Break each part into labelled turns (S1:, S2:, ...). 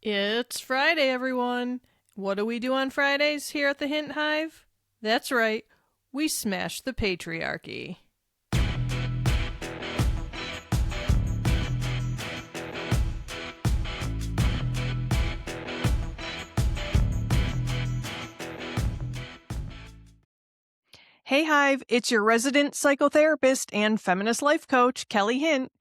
S1: It's Friday, everyone. What do we do on Fridays here at the Hint Hive? That's right, we smash the patriarchy. Hey Hive, it's your resident psychotherapist and feminist life coach, Kelly Hint,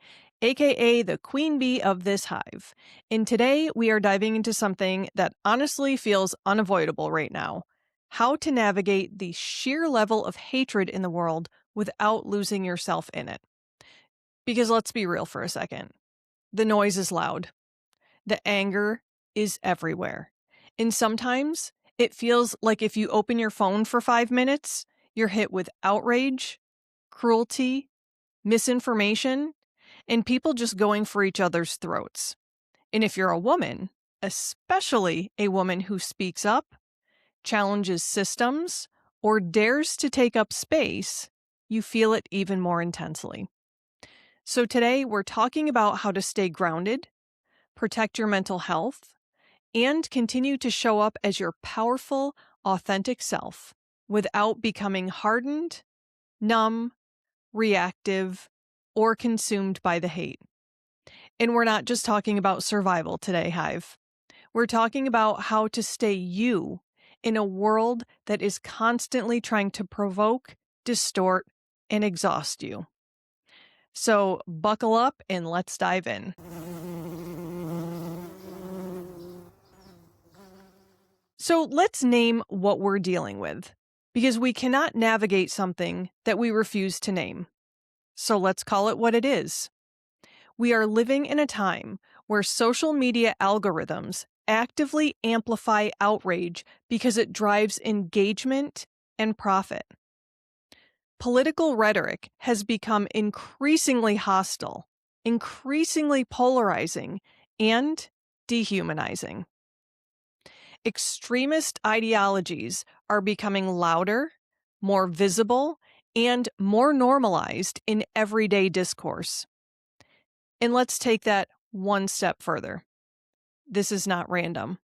S1: aka the queen bee of this hive. And today we are diving into something that honestly feels unavoidable right now: how to navigate the sheer level of hatred in the world without losing yourself in it. Because let's be real for a second. The noise is loud. The anger is everywhere. And sometimes it feels like if you open your phone for 5 minutes, you're hit with outrage, cruelty, misinformation, and people just going for each other's throats. And if you're a woman, especially a woman who speaks up, challenges systems, or dares to take up space, you feel it even more intensely. So today we're talking about how to stay grounded, protect your mental health, and continue to show up as your powerful, authentic self without becoming hardened, numb, reactive, or consumed by the hate. And we're not just talking about survival today, Hive. We're talking about how to stay you in a world that is constantly trying to provoke, distort, and exhaust you. So buckle up and let's dive in. So let's name what we're dealing with, because we cannot navigate something that we refuse to name. So let's call it what it is. We are living in a time where social media algorithms actively amplify outrage because it drives engagement and profit. Political rhetoric has become increasingly hostile, increasingly polarizing, and dehumanizing. Extremist ideologies are becoming louder, more visible, and more normalized in everyday discourse. And let's take that one step further. This is not random.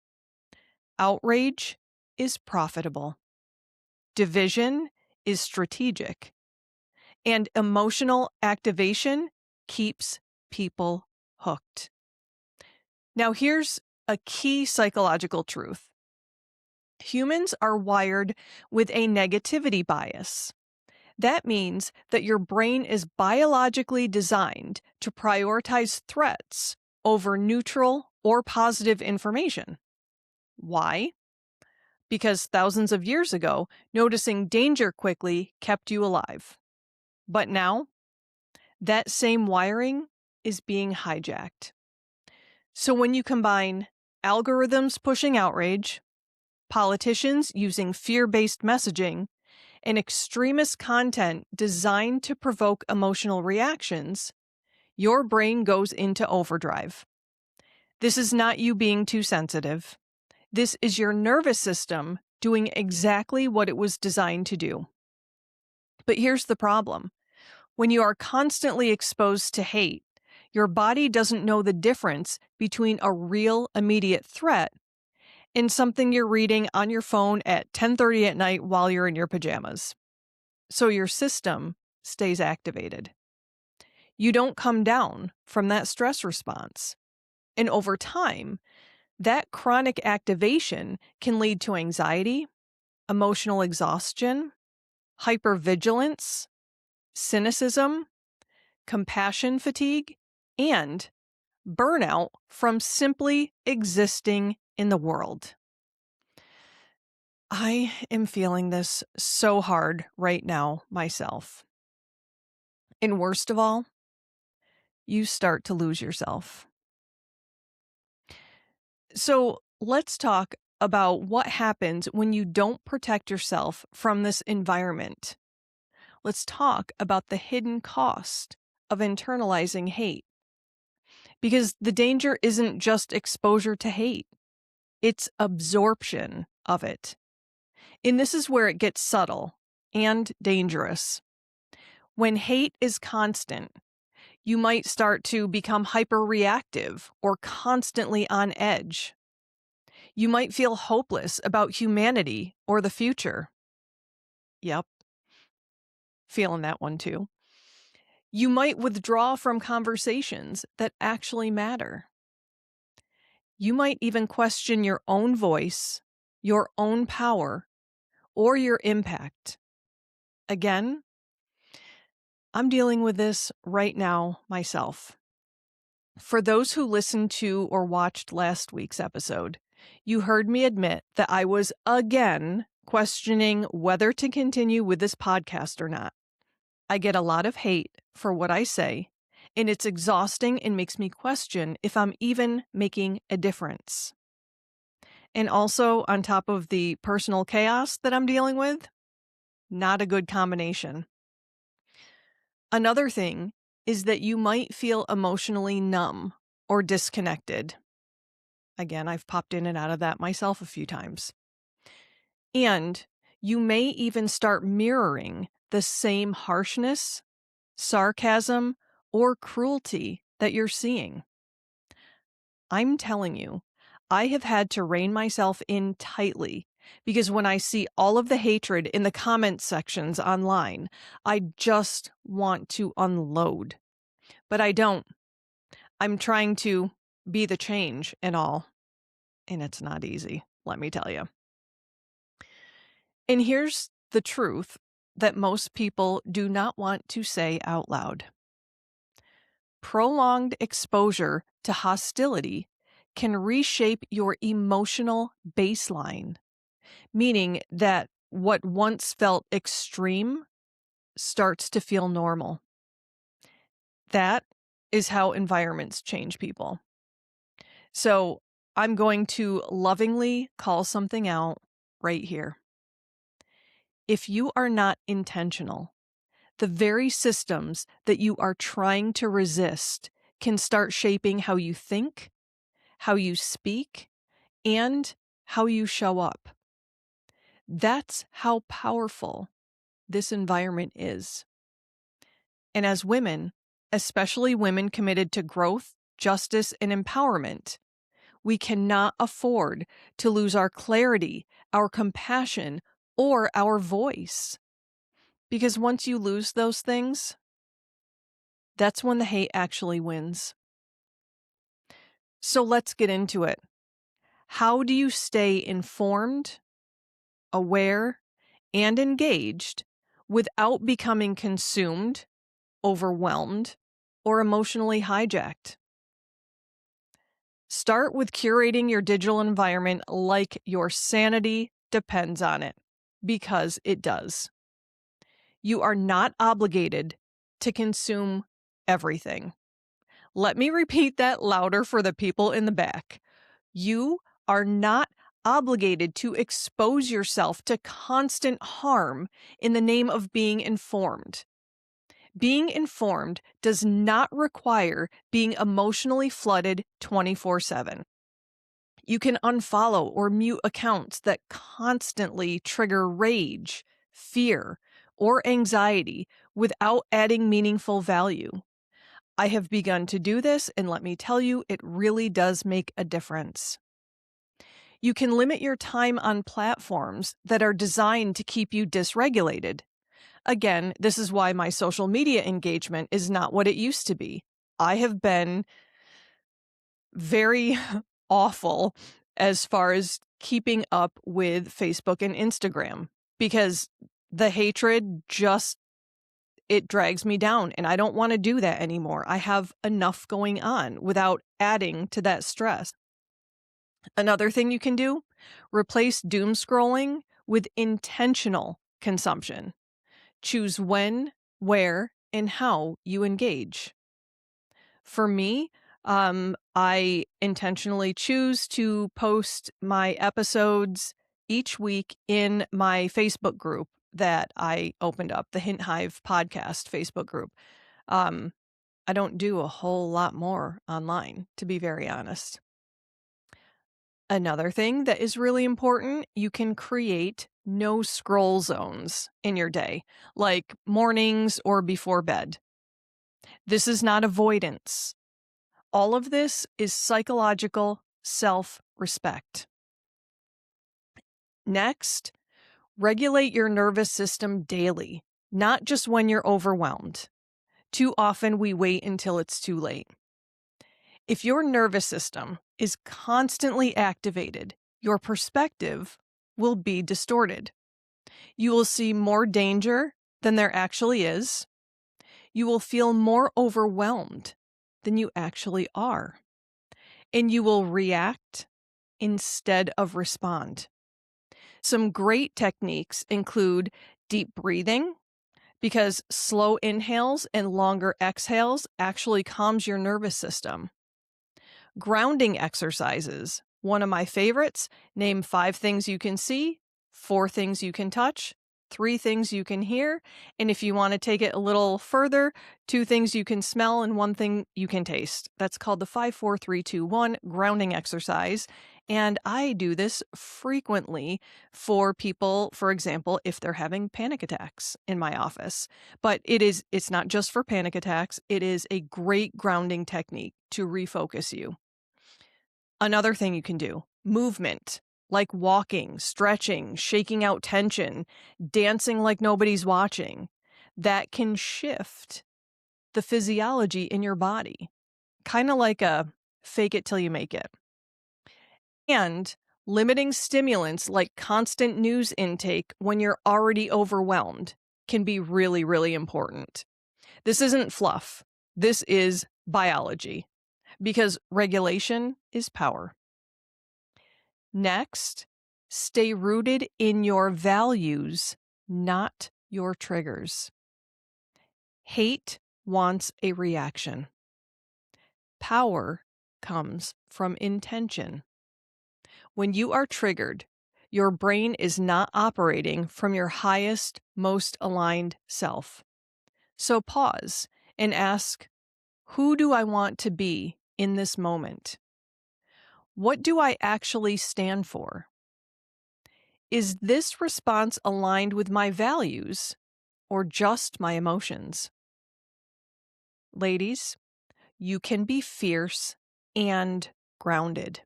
S1: Outrage is profitable. Division is strategic. And emotional activation keeps people hooked. Now, here's a key psychological truth. Humans are wired with a negativity bias. That means that your brain is biologically designed to prioritize threats over neutral or positive information. Why? Because thousands of years ago, noticing danger quickly kept you alive. But now, that same wiring is being hijacked. So when you combine algorithms pushing outrage, politicians using fear-based messaging, and extremist content designed to provoke emotional reactions, your brain goes into overdrive. This is not you being too sensitive. This is your nervous system doing exactly what it was designed to do. But here's the problem. When you are constantly exposed to hate, your body doesn't know the difference between a real immediate threat and something you're reading on your phone at 10:30 at night while you're in your pajamas. So your system stays activated. You don't come down from that stress response. And over time, that chronic activation can lead to anxiety, emotional exhaustion, hypervigilance, cynicism, compassion fatigue, and burnout from simply existing in the world. I am feeling this so hard right now myself. And worst of all, you start to lose yourself. So let's talk about what happens when you don't protect yourself from this environment. Let's talk about the hidden cost of internalizing hate. Because the danger isn't just exposure to hate, it's absorption of it. And this is where it gets subtle and dangerous. When hate is constant, you might start to become hyperreactive or constantly on edge, You might feel hopeless about humanity or the future. Yep, feeling that one too. You might withdraw from conversations that actually matter. You might even question your own voice, your own power, or your impact. Again, I'm dealing with this right now myself. For those who listened to or watched last week's episode, you heard me admit that I was again questioning whether to continue with this podcast or not. I get a lot of hate for what I say, and it's exhausting and makes me question if I'm even making a difference. And also, on top of the personal chaos that I'm dealing with, not a good combination. Another thing is that you might feel emotionally numb or disconnected. Again, I've popped in and out of that myself a few times. And you may even start mirroring the same harshness, sarcasm, or cruelty that you're seeing. I'm telling you, I have had to rein myself in tightly because when I see all of the hatred in the comment sections online, I just want to unload. But I don't. I'm trying to be the change and all. And it's not easy, let me tell you. And here's the truth that most people do not want to say out loud. Prolonged exposure to hostility can reshape your emotional baseline, meaning that what once felt extreme starts to feel normal. That is how environments change people. So I'm going to lovingly call something out right here. If you are not intentional, the very systems that you are trying to resist can start shaping how you think, how you speak, and how you show up. That's how powerful this environment is. And as women, especially women committed to growth, justice, and empowerment, we cannot afford to lose our clarity, our compassion, or our voice. Because once you lose those things, that's when the hate actually wins. So let's get into it. How do you stay informed, aware, and engaged without becoming consumed, overwhelmed, or emotionally hijacked? Start with curating your digital environment like your sanity depends on it, because it does. You are not obligated to consume everything. Let me repeat that louder for the people in the back. You are not obligated to expose yourself to constant harm in the name of being informed. Being informed does not require being emotionally flooded 24/7. You can unfollow or mute accounts that constantly trigger rage, fear, or anxiety without adding meaningful value. I have begun to do this, and let me tell you, it really does make a difference. You can limit your time on platforms that are designed to keep you dysregulated. Again, this is why my social media engagement is not what it used to be. I have been very awful as far as keeping up with Facebook and Instagram because the hatred just it drags me down, and I don't want to do that anymore. I have enough going on without adding to that stress. Another thing you can do, replace doom scrolling with intentional consumption. Choose when, where, and how you engage. For me, I intentionally choose to post my episodes each week in my Facebook group that I opened up, the Hint Hive podcast Facebook group. I don't do a whole lot more online, to be very honest. Another thing that is really important, you can create no scroll zones in your day, like mornings or before bed. This is not avoidance. All of this is psychological self-respect. Next, regulate your nervous system daily, not just when you're overwhelmed. Too often we wait until it's too late. If your nervous system is constantly activated, your perspective will be distorted. You will see more danger than there actually is. You will feel more overwhelmed than you actually are. And you will react instead of respond. Some great techniques include deep breathing, because slow inhales and longer exhales actually calms your nervous system. Grounding exercises, one of my favorites. Name 5 things you can see, 4 things you can touch, 3 things you can hear, and if you want to take it a little further, 2 things you can smell and 1 thing you can taste. That's called the 5-4-3-2-1 grounding exercise. And I do this frequently for people, for example, if they're having panic attacks in my office. But it's not just for panic attacks. It is a great grounding technique to refocus you. Another thing you can do, movement, like walking, stretching, shaking out tension, dancing like nobody's watching. That can shift the physiology in your body, kind of like a fake it till you make it. And limiting stimulants like constant news intake when you're already overwhelmed can be really, really important. This isn't fluff. This is biology, because regulation is power. Next, stay rooted in your values, not your triggers. Hate wants a reaction. Power comes from intention. When you are triggered, your brain is not operating from your highest, most aligned self. So pause and ask, who do I want to be in this moment? What do I actually stand for? Is this response aligned with my values or just my emotions? Ladies, you can be fierce and grounded.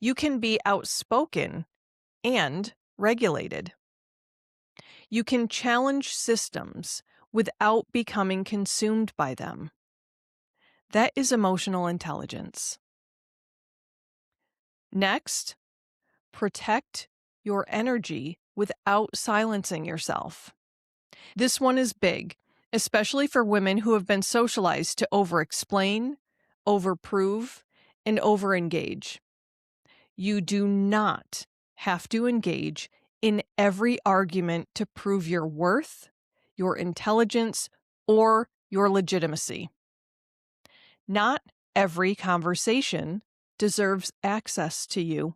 S1: You can be outspoken and regulated. You can challenge systems without becoming consumed by them. That is emotional intelligence. Next, protect your energy without silencing yourself. This one is big, especially for women who have been socialized to over-explain, over-prove, and over-engage. You do not have to engage in every argument to prove your worth, your intelligence, or your legitimacy. Not every conversation deserves access to you.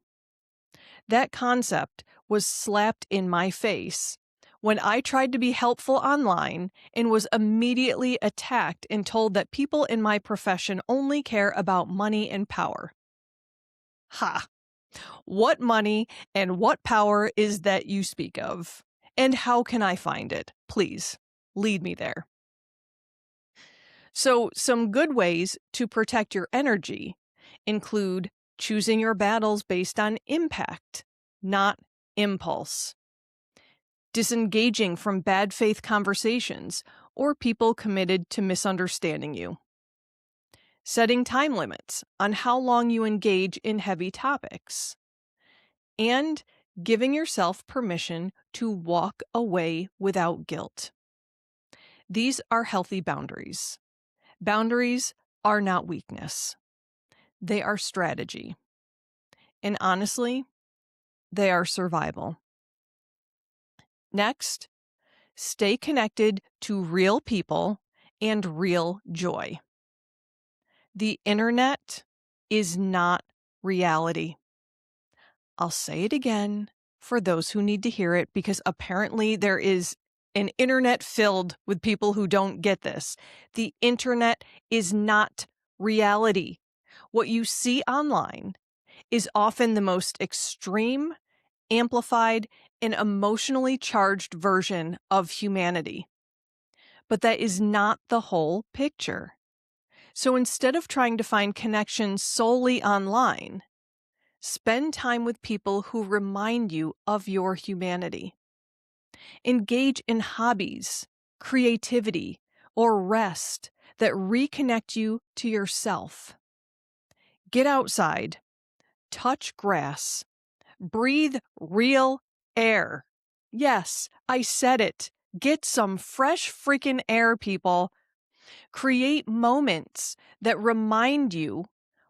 S1: That concept was slapped in my face when I tried to be helpful online and was immediately attacked and told that people in my profession only care about money and power. Ha! What money and what power is that you speak of? And how can I find it? Please, lead me there. So, some good ways to protect your energy include choosing your battles based on impact, not impulse. Disengaging from bad faith conversations or people committed to misunderstanding you. Setting time limits on how long you engage in heavy topics. And giving yourself permission to walk away without guilt. These are healthy boundaries. Boundaries are not weakness. They are strategy. And honestly, they are survival. Next, stay connected to real people and real joy. The internet is not reality. I'll say it again for those who need to hear it, because apparently there is an internet filled with people who don't get this. The internet is not reality. What you see online is often the most extreme, amplified, and emotionally charged version of humanity. But that is not the whole picture. So instead of trying to find connections solely online, Spend time with people who remind you of your humanity. Engage in hobbies, creativity, or rest that reconnect you to yourself. Get outside, touch grass, breathe real air. Yes, I said it. Get some fresh freaking air, people. Create moments that remind you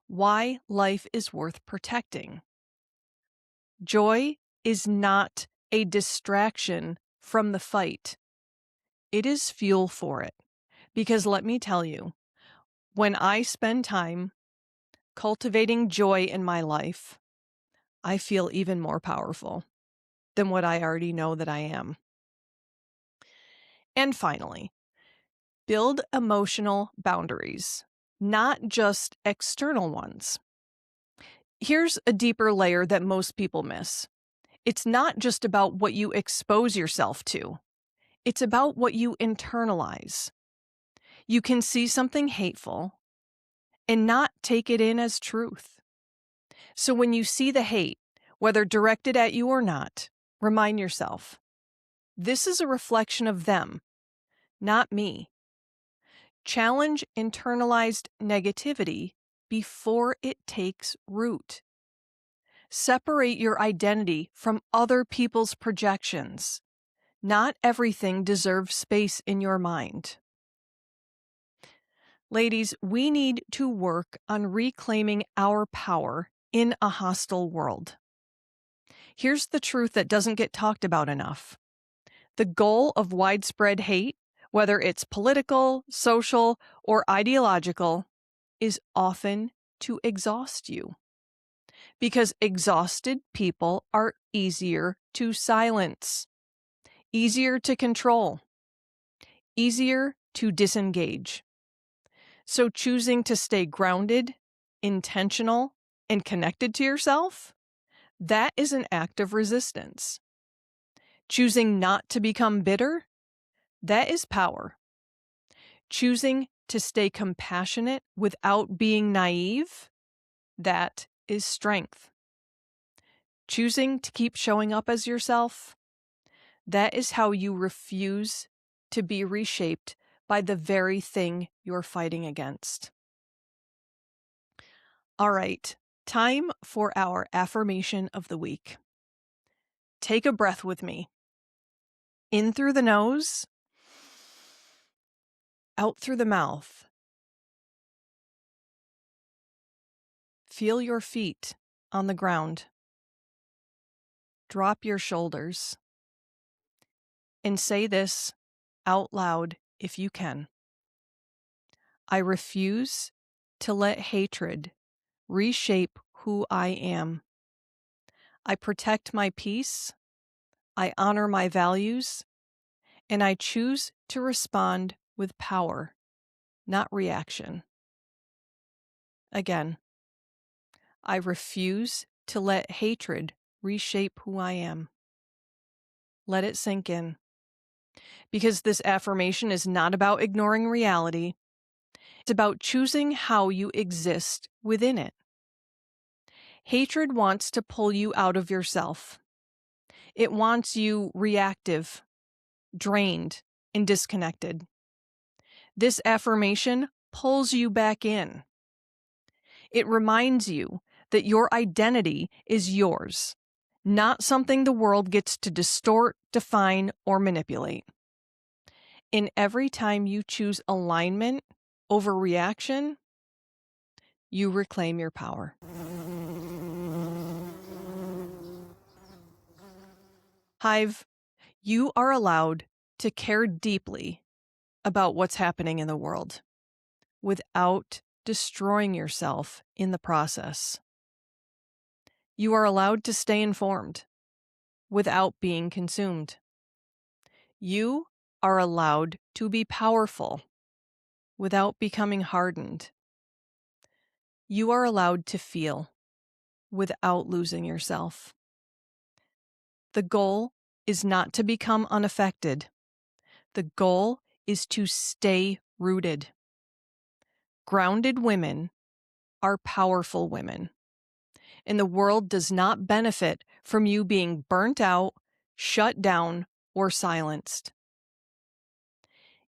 S1: why life is worth protecting. Joy is not a distraction from the fight. It is fuel for it. Because let me tell you, when I spend time cultivating joy in my life, I feel even more powerful than what I already know that I am. And finally, build emotional boundaries, not just external ones. Here's a deeper layer that most people miss. It's not just about what you expose yourself to. It's about what you internalize. You can see something hateful and not take it in as truth. So when you see the hate, whether directed at you or not, remind yourself, this is a reflection of them, not me. Challenge internalized negativity before it takes root. Separate your identity from other people's projections. Not everything deserves space in your mind. Ladies, we need to work on reclaiming our power in a hostile world. Here's the truth that doesn't get talked about enough. The goal of widespread hate, whether it's political, social, or ideological, is often to exhaust you. Because exhausted people are easier to silence, easier to control, easier to disengage. So choosing to stay grounded, intentional, and connected to yourself, that is an act of resistance. Choosing not to become bitter, that is power. Choosing to stay compassionate without being naive, that is strength. Choosing to keep showing up as yourself, that is how you refuse to be reshaped by the very thing you're fighting against. All right, time for our affirmation of the week. Take a breath with me. In through the nose, out through the mouth. Feel your feet on the ground. Drop your shoulders. And say this out loud if you can. I refuse to let hatred reshape who I am. I protect my peace. I honor my values. And I choose to respond with power, not reaction. Again, I refuse to let hatred reshape who I am. Let it sink in. Because this affirmation is not about ignoring reality. It's about choosing how you exist within it. Hatred wants to pull you out of yourself. It wants you reactive, drained, and disconnected. This affirmation pulls you back in. It reminds you that your identity is yours, not something the world gets to distort, define, or manipulate. And every time you choose alignment over reaction, you reclaim your power. Hive, you are allowed to care deeply about what's happening in the world without destroying yourself in the process. You are allowed to stay informed without being consumed. You are allowed to be powerful without becoming hardened. You are allowed to feel without losing yourself. The goal is not to become unaffected. The goal is to stay rooted. Grounded women are powerful women, and the world does not benefit from you being burnt out, shut down, or silenced.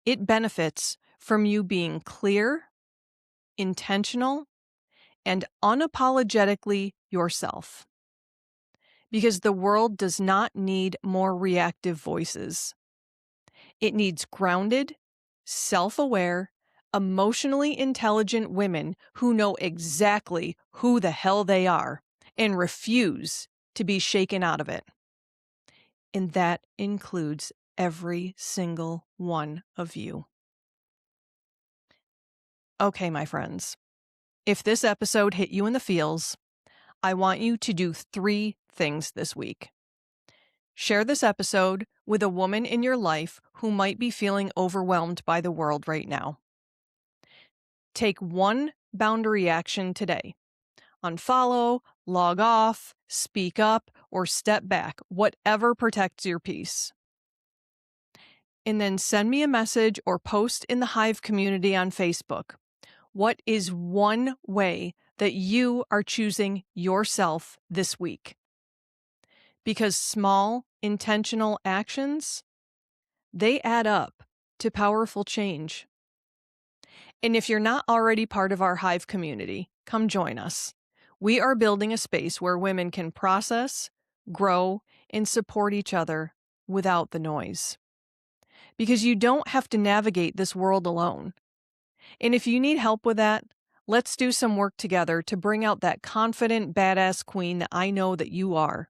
S1: It benefits from you being clear, intentional, and unapologetically yourself. Because the world does not need more reactive voices. It needs grounded, self-aware, emotionally intelligent women who know exactly who the hell they are and refuse to be shaken out of it. And that includes every single one of you. Okay, my friends, if this episode hit you in the feels, I want you to do 3 things this week. Share this episode with a woman in your life who might be feeling overwhelmed by the world right now. Take one boundary action today. Unfollow, log off, speak up, or step back, whatever protects your peace. And then send me a message or post in the Hive community on Facebook. What is one way that you are choosing yourself this week? Because small, intentional actions, they add up to powerful change. And if you're not already part of our Hive community, come join us. We are building a space where women can process, grow, and support each other without the noise. Because you don't have to navigate this world alone. And if you need help with that, let's do some work together to bring out that confident, badass queen that I know that you are.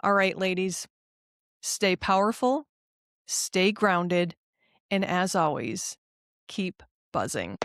S1: All right, ladies, stay powerful, stay grounded, and as always, keep buzzing.